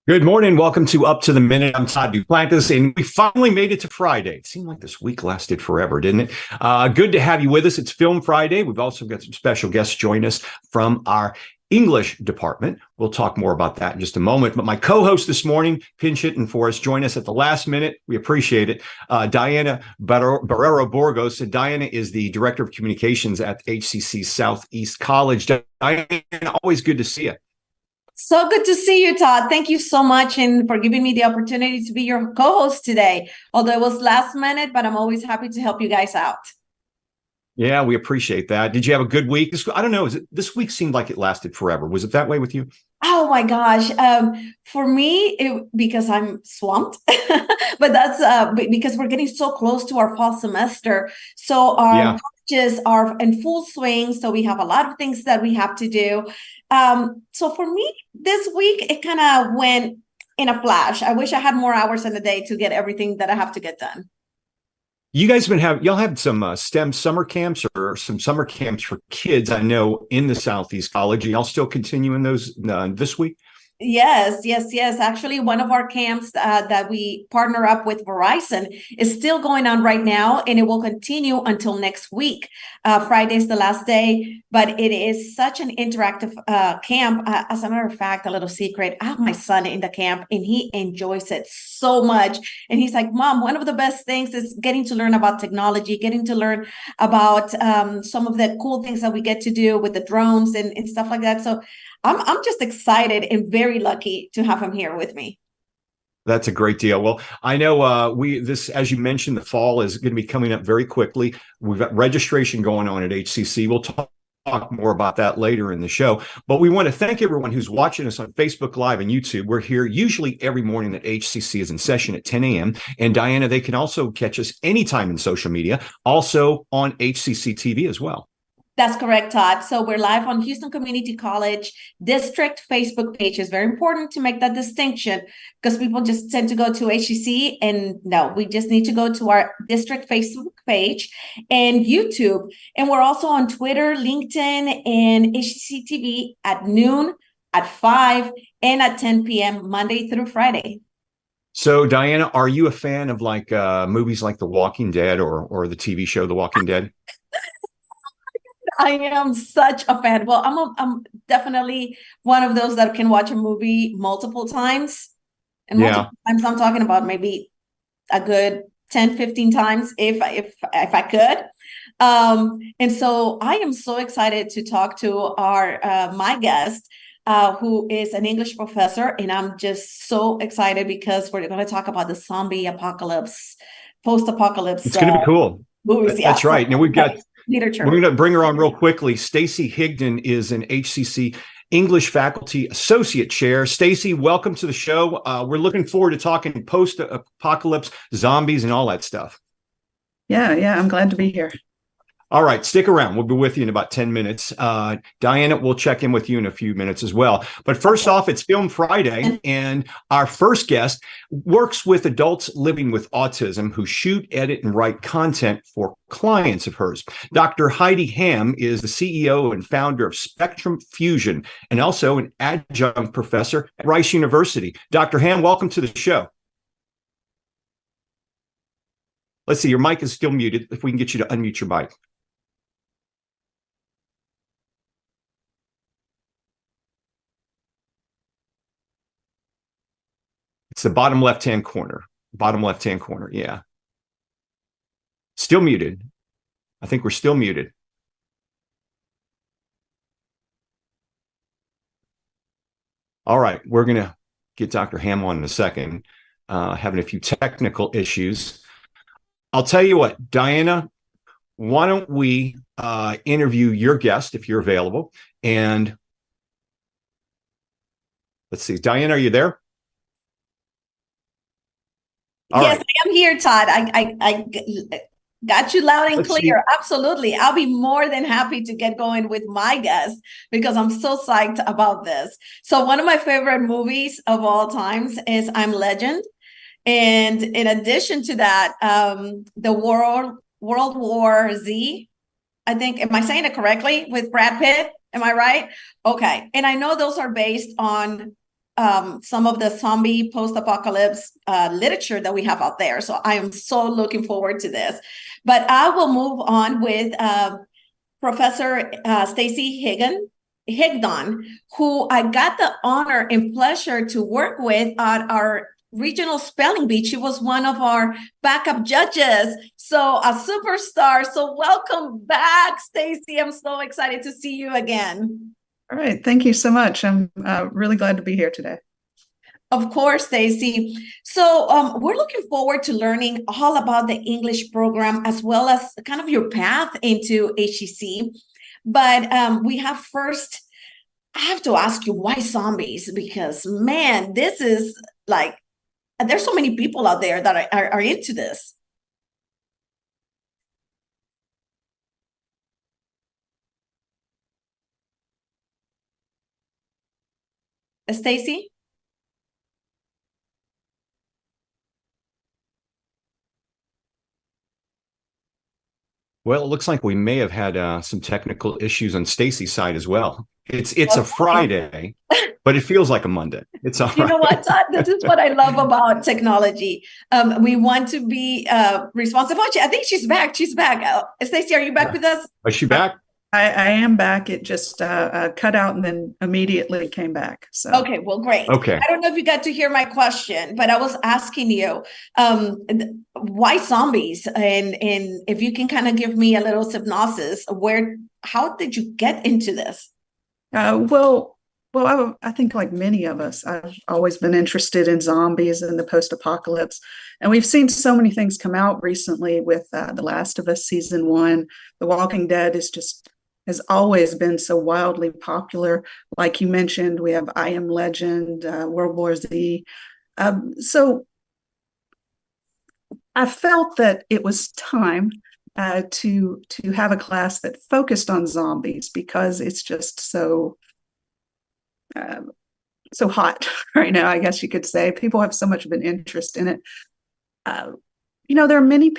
Good morning. Welcome to Up to the Minute. I'm Todd Duplantis, and we finally made it to Friday. It seemed like this week lasted forever, didn't it? Good to have you with us. It's Film Friday. We've also got some special guests join us from our English department. We'll talk more about that in just a moment. But my co-host this morning, pinch hitting for us, join us at the last minute. We appreciate it. Diana Barrero Burgos. And Diana is the Director of Communications at HCC Southeast College. Diana, always good to see you. So good to see you, Todd. Thank you so much and for giving me the opportunity to be your co-host today. Although it was last minute, but I'm always happy to help you guys out. Yeah, we appreciate that. Did you have a good week? I don't know. This week seemed like it lasted forever. Was it that way with you? Oh my gosh. For me, because I'm swamped, but that's because we're getting so close to our fall semester. So our colleges are in full swing. So we have a lot of things that we have to do. So for me, this week, it kind of went in a flash. I wish I had more hours in the day to get everything that I have to get done. You guys y'all have some STEM summer camps or some summer camps for kids, I know, in the Southeast College. Are y'all still continuing those this week? Yes. Actually, one of our camps that we partner up with Verizon is still going on right now, and it will continue until next week. Friday is the last day, but it is such an interactive camp. As a matter of fact, a little secret, I have my son in the camp, and he enjoys it so much. And he's like, Mom, one of the best things is getting to learn about technology, getting to learn about some of the cool things that we get to do with the drones and stuff like that. So I'm just excited and very lucky to have him here with me. That's a great deal. Well, I know as you mentioned, the fall is going to be coming up very quickly. We've got registration going on at HCC. We'll talk more about that later in the show. But we want to thank everyone who's watching us on Facebook Live and YouTube. We're here usually every morning that HCC is in session at 10 a.m. And Diana, they can also catch us anytime in social media, also on HCCTV as well. That's correct, Todd. So we're live on Houston Community College District Facebook page. It's very important to make that distinction because people just tend to go to HCC, and no, we just need to go to our district Facebook page and YouTube. And we're also on Twitter, LinkedIn, and HCCTV at noon, at 5, and at 10 p.m. Monday through Friday. So, Diana, are you a fan of movies like The Walking Dead or the TV show The Walking Dead? I am such a fan. Well, I'm definitely one of those that can watch a movie multiple times. And multiple times I'm talking about maybe a good 10, 15 times if I could. And so I am so excited to talk to my guest, who is an English professor. And I'm just so excited because we're going to talk about the zombie apocalypse, post-apocalypse. It's going to be cool. Movies. That's right. Now we've got literature. We're going to bring her on real quickly. Stacey Higdon is an HCC English Faculty Associate Chair. Stacey, welcome to the show. We're looking forward to talking post-apocalypse, zombies, and all that stuff. Yeah, I'm glad to be here. All right, stick around. We'll be with you in about 10 minutes. Diana, we'll check in with you in a few minutes as well. But first off, it's Film Friday, and our first guest works with adults living with autism who shoot, edit, and write content for clients of hers. Dr. Heidi Ham is the CEO and founder of Spectrum Fusion and also an adjunct professor at Rice University. Dr. Ham, welcome to the show. Let's see, your mic is still muted. If we can get you to unmute your mic. It's the bottom left-hand corner. Yeah. Still muted. I think we're still muted. All right. We're going to get Dr. Ham on in a second. Having a few technical issues. I'll tell you what, Diana, why don't we interview your guest if you're available? And let's see. Diana, are you there? Yes, I am here, Todd. I got you loud and clear. Absolutely. I'll be more than happy to get going with my guest because I'm so psyched about this. So one of my favorite movies of all times is I'm Legend. And in addition to that, the World War Z, I think, am I saying it correctly, with Brad Pitt? Am I right? Okay. And I know those are based on some of the zombie post-apocalypse literature that we have out there. So I am so looking forward to this. But I will move on with Professor Stacey Higdon, who I got the honor and pleasure to work with at our regional spelling bee. She was one of our backup judges, so a superstar. So welcome back, Stacey. I'm so excited to see you again. All right, thank you so much. I'm really glad to be here today. Of course, Stacey. So we're looking forward to learning all about the English program as well as kind of your path into HCC. But we have first, I have to ask you, why zombies? Because man, this is like, there's so many people out there that are into this. Stacey? Well, it looks like we may have had some technical issues on Stacey's side as well. It's a Friday, but it feels like a Monday. It's all right. You know what, Todd? This is what I love about technology. We want to be responsive. Oh, I think she's back. She's back. Stacey, are you back with us? Is she back? I am back. It just cut out and then immediately came back. So okay, well, great. Okay. I don't know if you got to hear my question, but I was asking you why zombies, and if you can kind of give me a little synopsis, how did you get into this? Well, I think like many of us, I've always been interested in zombies and the post-apocalypse. And we've seen so many things come out recently with The Last of Us season 1. The Walking Dead has always been so wildly popular. Like you mentioned, we have I Am Legend, World War Z. So I felt that it was time to have a class that focused on zombies because it's just so hot right now, I guess you could say. People have so much of an interest in it. There are many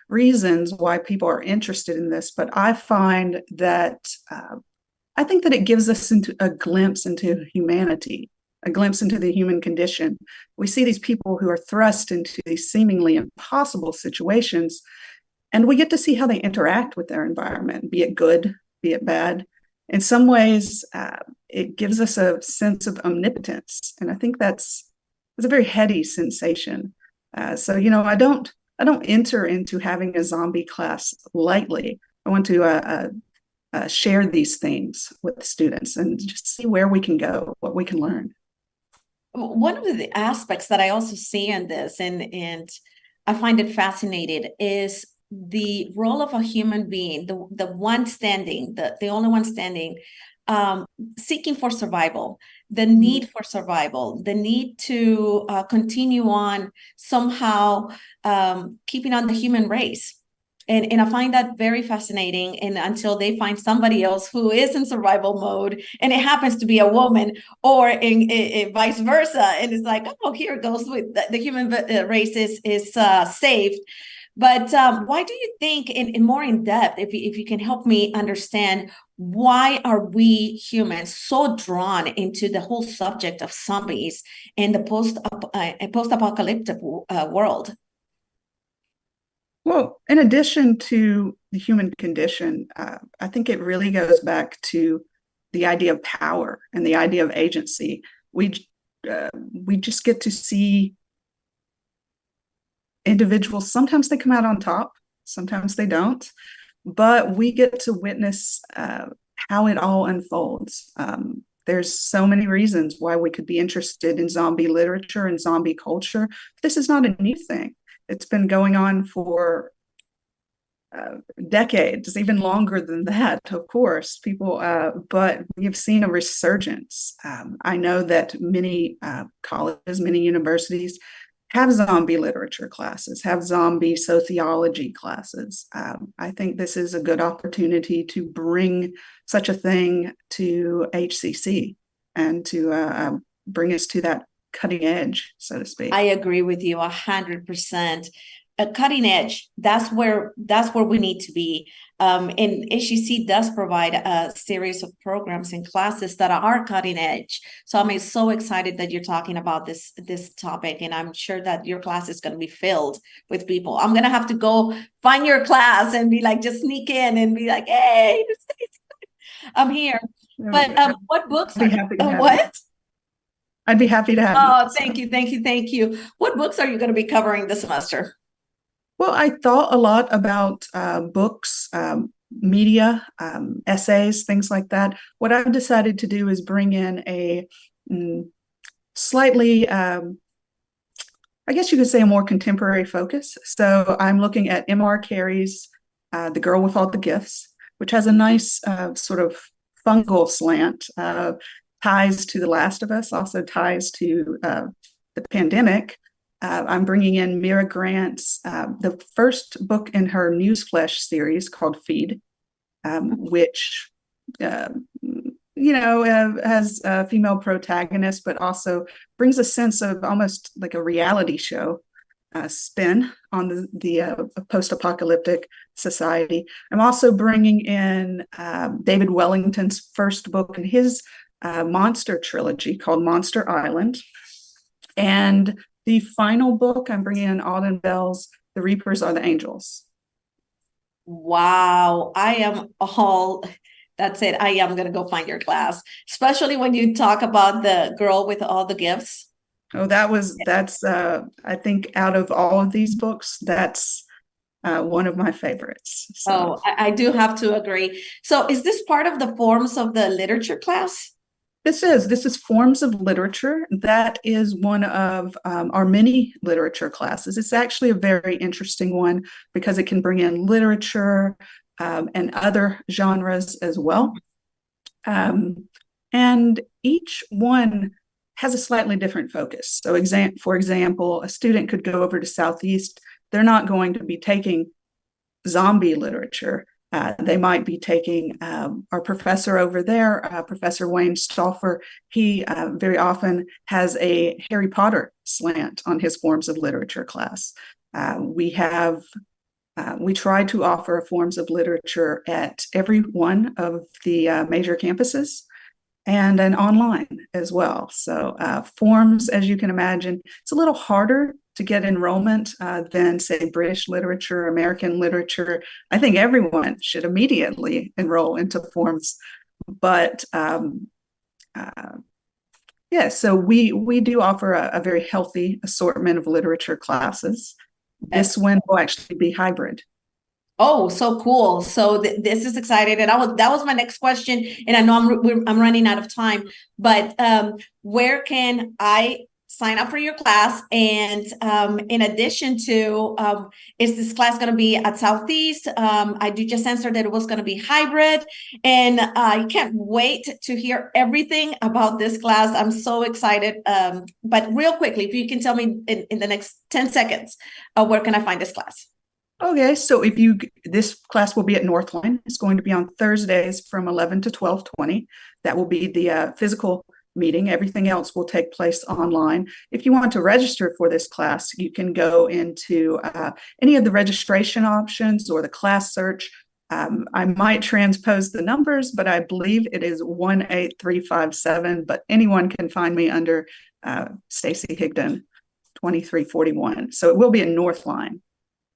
reasons why people are interested in this, but I find that I think that it gives us a glimpse into humanity, a glimpse into the human condition. We see these people who are thrust into these seemingly impossible situations, and we get to see how they interact with their environment, be it good, be it bad. In some ways, it gives us a sense of omnipotence, and I think it's a very heady sensation. So I don't enter into having a zombie class lightly. I want to share these things with students and just see where we can go, what we can learn. One of the aspects that I also see in this, and I find it fascinating, is the role of a human being, the one standing, the only one standing, seeking for survival, the need for survival, the need to continue on somehow keeping on the human race. And I find that very fascinating. And until they find somebody else who is in survival mode, and it happens to be a woman, or in vice versa, and it's like, oh, here it goes with the human race is saved. But why do you think, in more in depth, if you can help me understand, why are we humans so drawn into the whole subject of zombies in the post-apocalyptic world? Well, in addition to the human condition, I think it really goes back to the idea of power and the idea of agency. We just get to see individuals. Sometimes they come out on top, sometimes they don't, but we get to witness how it all unfolds. There's so many reasons why we could be interested in zombie literature and zombie culture. This is not a new thing. It's been going on for decades, even longer than that, of course, but we've seen a resurgence. I know that many colleges, many universities have zombie literature classes, have zombie sociology classes. I think this is a good opportunity to bring such a thing to HCC and to bring us to that cutting edge, so to speak. I agree with you 100%. a cutting edge. That's where we need to be. And HCC does provide a series of programs and classes that are cutting edge. So I'm so excited that you're talking about this topic, and I'm sure that your class is going to be filled with people. I'm going to have to go find your class and be like, just sneak in and be like, hey, I'm here. But what books are what? I'd be happy to have you. Oh, thank you. What books are you going to be covering this semester? Well, I thought a lot about books, media, essays, things like that. What I've decided to do is bring in a slightly, I guess you could say, a more contemporary focus. So I'm looking at M.R. Carey's The Girl with All the Gifts, which has a nice sort of fungal slant, ties to The Last of Us, also ties to the pandemic. I'm bringing in Mira Grant's the first book in her Newsflesh series called Feed, which has a female protagonist, but also brings a sense of almost like a reality show spin on the post-apocalyptic society. I'm also bringing in David Wellington's first book in his monster trilogy called Monster Island. And the final book, I'm bringing in Auden Bell's The Reapers Are the Angels. Wow. That's it. I am going to go find your class, especially when you talk about the girl with all the gifts. Oh, that's I think out of all of these books, that's one of my favorites. So. Oh, I do have to agree. So is this part of the forms of the literature class? This is Forms of Literature. That is one of our mini literature classes. It's actually a very interesting one because it can bring in literature and other genres as well. And each one has a slightly different focus. So for example, a student could go over to Southeast. They're not going to be taking zombie literature. They might be taking our professor over there, Professor Wayne Stauffer. He very often has a Harry Potter slant on his Forms of Literature class. We try to offer Forms of Literature at every one of the major campuses and then online as well. So Forms, as you can imagine, it's a little harder to get enrollment than, say, British literature, American literature. I think everyone should immediately enroll into Forms. But so we do offer a very healthy assortment of literature classes. This one will actually be hybrid. Oh, so cool. So this is exciting. And that was my next question. And I know I'm running out of time, but where can I sign up for your class? And in addition to, is this class going to be at Southeast? I just answered that it was going to be hybrid. And I can't wait to hear everything about this class. I'm so excited. But real quickly, if you can tell me in the next 10 seconds, where can I find this class? Okay, so this class will be at Northline. It's going to be on Thursdays from 11 to 12:20. That will be the physical meeting. Everything else will take place online. If you want to register for this class, you can go into any of the registration options or the class search. I might transpose the numbers, but I believe it is 18357, but anyone can find me under Stacey Higdon 2341. So it will be in Northline.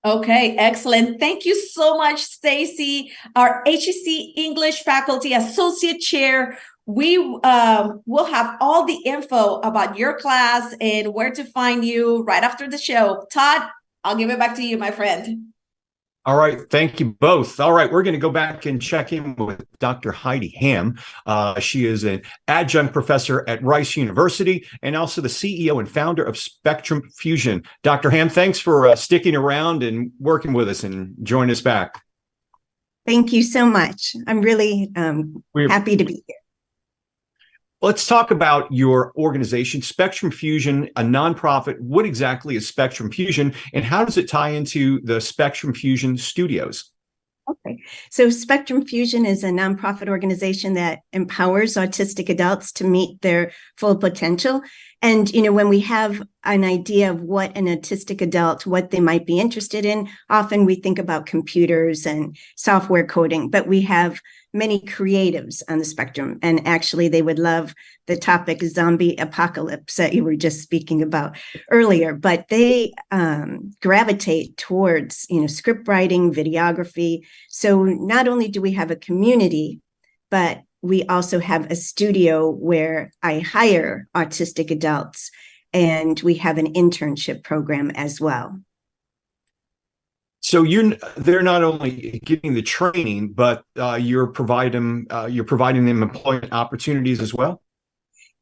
Okay, excellent. Thank you so much, Stacey, our HCC English Faculty Associate Chair. We will have all the info about your class and where to find you right after the show. Todd, I'll give it back to you, my friend. All right. Thank you both. All right. We're going to go back and check in with Dr. Heidi Ham. She is an adjunct professor at Rice University and also the CEO and founder of Spectrum Fusion. Dr. Ham, thanks for sticking around and working with us and joining us back. Thank you so much. I'm really happy to be here. Let's talk about your organization, Spectrum Fusion, a nonprofit. What exactly is Spectrum Fusion, and how does it tie into the Spectrum Fusion studios? Okay, so Spectrum Fusion is a nonprofit organization that empowers autistic adults to meet their full potential. And, when we have an idea of what an autistic adult, what they might be interested in, often we think about computers and software coding, but we have many creatives on the spectrum. And actually, they would love the topic zombie apocalypse that you were just speaking about earlier, but they gravitate towards, script writing, videography. So not only do we have a community, but we also have a studio where I hire autistic adults, and we have an internship program as well. So they're not only giving the training, but you're providing them employment opportunities as well.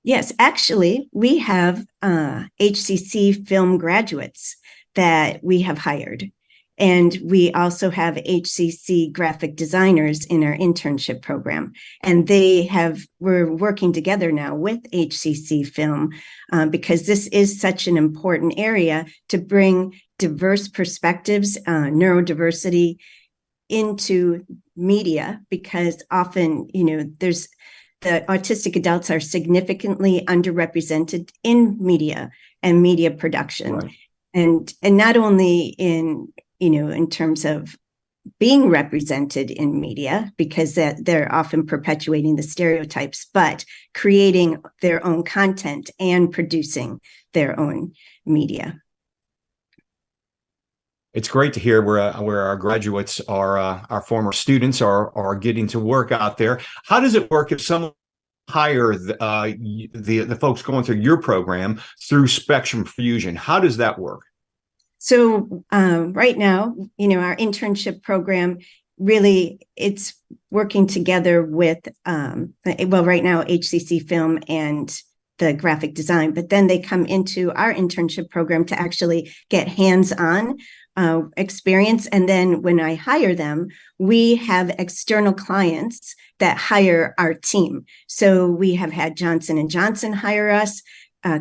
Yes, actually, we have HCC film graduates that we have hired. And we also have HCC graphic designers in our internship program. And we're working together now with HCC Film because this is such an important area to bring diverse perspectives, neurodiversity into media, because often, the autistic adults are significantly underrepresented in media and media production. Right. And not only in terms of being represented in media, because they're often perpetuating the stereotypes, but creating their own content and producing their own media. It's great to hear where our graduates are, our former students are getting to work out there. How does it work if someone hire the folks going through your program through Spectrum Fusion? How does that work? So right now, our internship program, really, it's working together with, right now, HCC Film and the graphic design, but then they come into our internship program to actually get hands-on experience. And then when I hire them, we have external clients that hire our team. So we have had Johnson & Johnson hire us,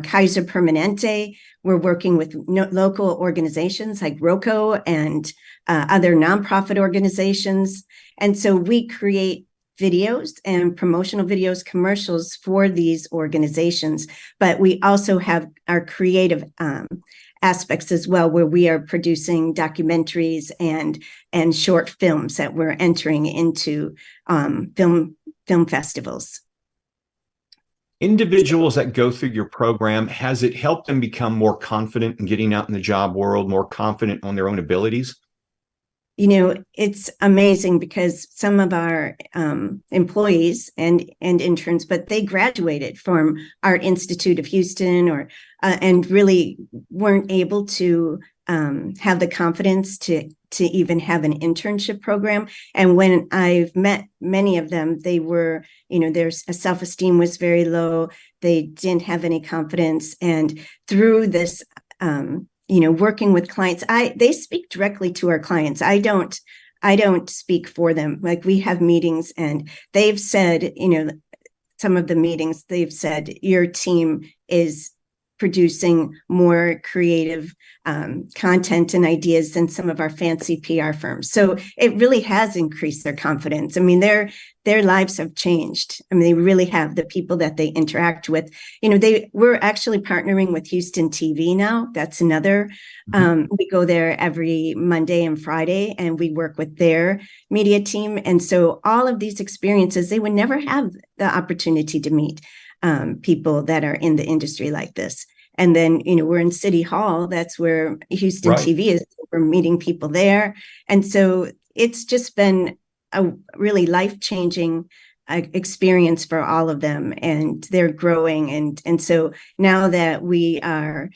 Kaiser Permanente. We're working with local organizations like ROCO and other nonprofit organizations. And so we create videos and promotional videos, commercials for these organizations. But we also have our creative aspects as well, where we are producing documentaries and short films that we're entering into film festivals. Individuals that go through your program, has it helped them become more confident in getting out in the job world, more confident on their own abilities? It's amazing because some of our employees and interns, but they graduated from Art Institute of Houston and really weren't able to have the confidence to even have an internship program. And when I've met many of them, they were, their self-esteem was very low. They didn't have any confidence. And through this, working with clients, they speak directly to our clients. I don't speak for them. Like, we have meetings and they've said, some of the meetings, they've said your team is producing more creative content and ideas than some of our fancy PR firms. So it really has increased their confidence. I mean, their lives have changed. I mean, they really have. The people that they interact with, we're actually partnering with Houston TV now. That's another. We go there every Monday and Friday, and we work with their media team. And so all of these experiences, they would never have the opportunity to meet people that are in the industry like this. And then, we're in City Hall. That's where Houston TV is. We're meeting people there. And so it's just been a really life-changing experience for all of them, and they're growing. And so now that we are,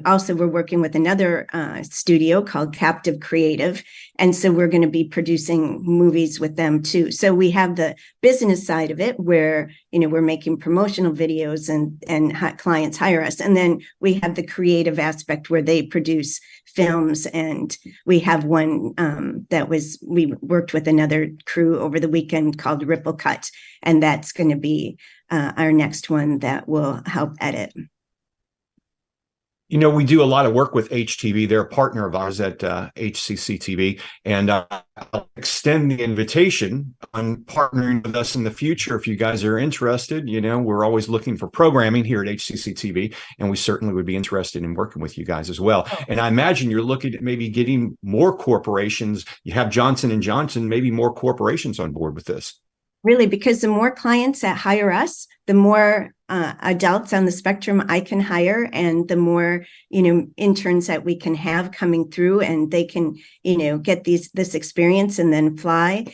also we're working with another studio called Captive Creative. And so we're going to be producing movies with them too. So we have the business side of it where, we're making promotional videos and clients hire us. And then we have the creative aspect where they produce films. And we have one we worked with another crew over the weekend called Ripple Cut. And that's going to be our next one that will help edit. We do a lot of work with HTV. They're a partner of ours at HCCTV, and I'll extend the invitation on partnering with us in the future. If you guys are interested, we're always looking for programming here at HCCTV, and we certainly would be interested in working with you guys as well. And I imagine you're looking at maybe getting more corporations. You have Johnson & Johnson, maybe more corporations on board with this. Really, because the more clients that hire us, the more adults on the spectrum I can hire, and the more interns that we can have coming through, and they can get this experience and then fly.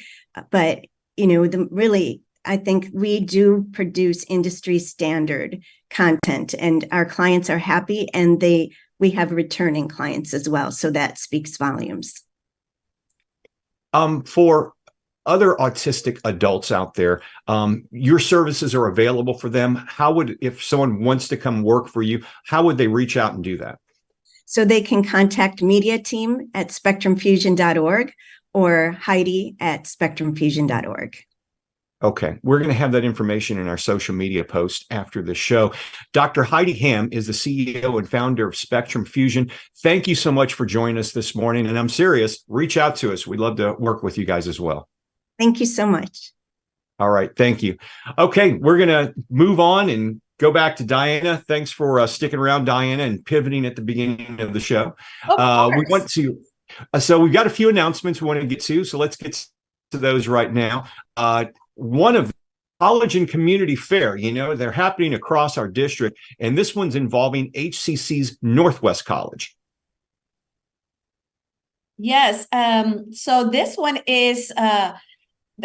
But really, I think we do produce industry standard content, and our clients are happy, and we have returning clients as well, so that speaks volumes. For other autistic adults out there, your services are available for them. If someone wants to come work for you, how would they reach out and do that? So they can contact media team at spectrumfusion.org or Heidi at spectrumfusion.org. Okay, we're going to have that information in our social media post after the show. Dr. Heidi Ham is the CEO and founder of Spectrum Fusion. Thank you so much for joining us this morning. And I'm serious, reach out to us. We'd love to work with you guys as well. Thank you so much. All right. Thank you. Okay. We're going to move on and go back to Diana. Thanks for sticking around, Diana, and pivoting at the beginning of the show. So we've got a few announcements we want to get to. So let's get to those right now. One of college and community fair, they're happening across our district, and this one's involving HCC's Northwest College. Yes. So this one is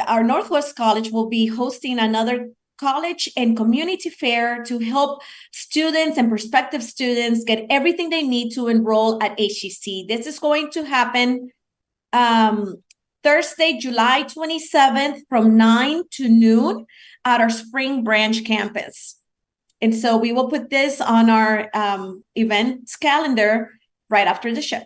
our Northwest College will be hosting another college and community fair to help students and prospective students get everything they need to enroll at HCC. This is going to happen Thursday, July 27th from 9 to noon at our Spring Branch campus. And so we will put this on our events calendar right after the show.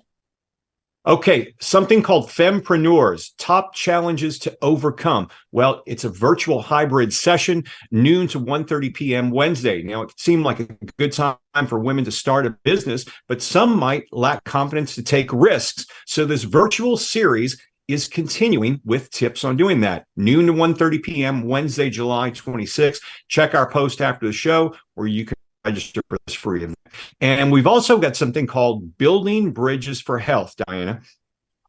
Okay, something called Fempreneurs, Top Challenges to Overcome. Well, it's a virtual hybrid session, noon to 1:30 p.m. Wednesday. Now, it seemed like a good time for women to start a business, but some might lack confidence to take risks. So this virtual series is continuing with tips on doing that. Noon to 1:30 p.m. Wednesday, July 26th. Check our post after the show where you can register for this free event. And we've also got something called Building Bridges for Health, Diana.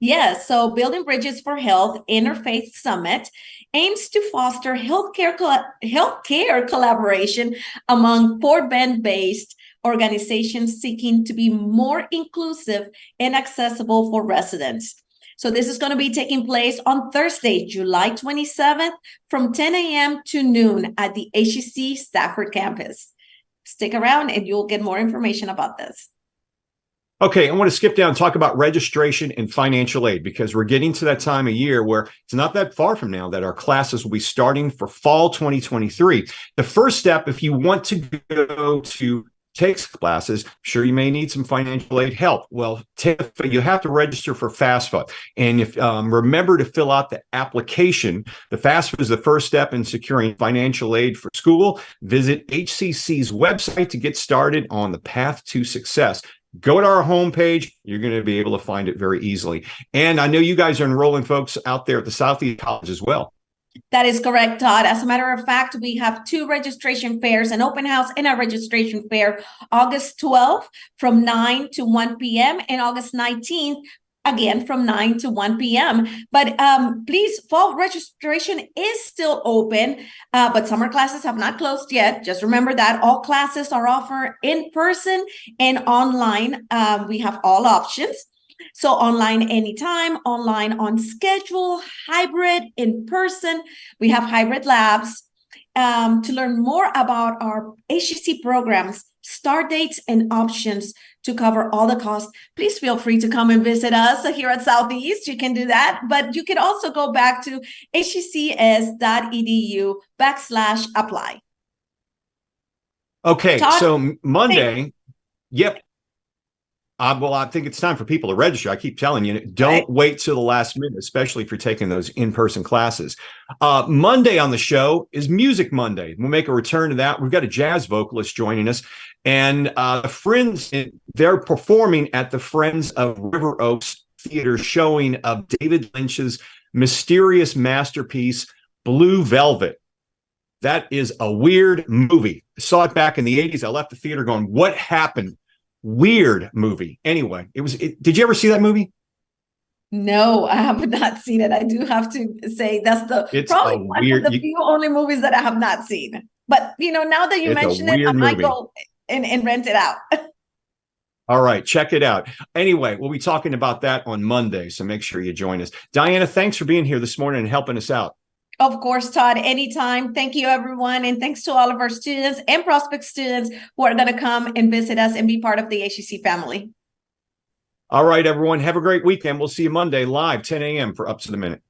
Yes, so Building Bridges for Health Interfaith Summit aims to foster healthcare collaboration among Fort Bend-based organizations seeking to be more inclusive and accessible for residents. So this is going to be taking place on Thursday, July 27th from 10 a.m. to noon at the HCC Stafford campus. Stick around and you'll get more information about this. Okay, I want to skip down and talk about registration and financial aid, because we're getting to that time of year where it's not that far from now that our classes will be starting for fall 2023. The first step, if you want to go to take classes, sure, you may need some financial aid help. Well, you have to register for FAFSA. And if remember to fill out the application. The FAFSA is the first step in securing financial aid for school. Visit HCC's website to get started on the path to success. Go to our homepage. You're going to be able to find it very easily. And I know you guys are enrolling folks out there at the Southeast College as well. That is correct, Todd. As a matter of fact, we have 2 registration fairs, an open house and a registration fair, August 12th from 9 to 1 p.m. and August 19th, again, from 9 to 1 p.m. But please, fall registration is still open, but summer classes have not closed yet. Just remember that all classes are offered in person and online. We have all options. So online anytime, online on schedule, hybrid, in person. We have hybrid labs. To learn more about our HCC programs, start dates, and options to cover all the costs, please feel free to come and visit us here at Southeast. You can do that, but you can also go back to hccs.edu/apply. Okay, Todd, so Monday, yep. Well, I think it's time for people to register. I keep telling you, don't wait till the last minute, especially if you're taking those in-person classes. Monday on the show is Music Monday. We'll make a return to that. We've got a jazz vocalist joining us, and Friends, they're performing at the Friends of River Oaks Theater showing of David Lynch's mysterious masterpiece, Blue Velvet. That is a weird movie. I saw it back in the 80s. I left the theater going, what happened? Weird movie. Anyway, did you ever see that movie? No, I have not seen it. I do have to say it's probably one of the few only movies that I have not seen. But now that you mention it, I might go and rent it out. All right, check it out. Anyway, we'll be talking about that on Monday, so make sure you join us. Diana, thanks for being here this morning and helping us out. Of course, Todd, anytime. Thank you, everyone. And thanks to all of our students and prospect students who are going to come and visit us and be part of the HCC family. All right, everyone. Have a great weekend. We'll see you Monday live, 10 a.m. for Up to the Minute.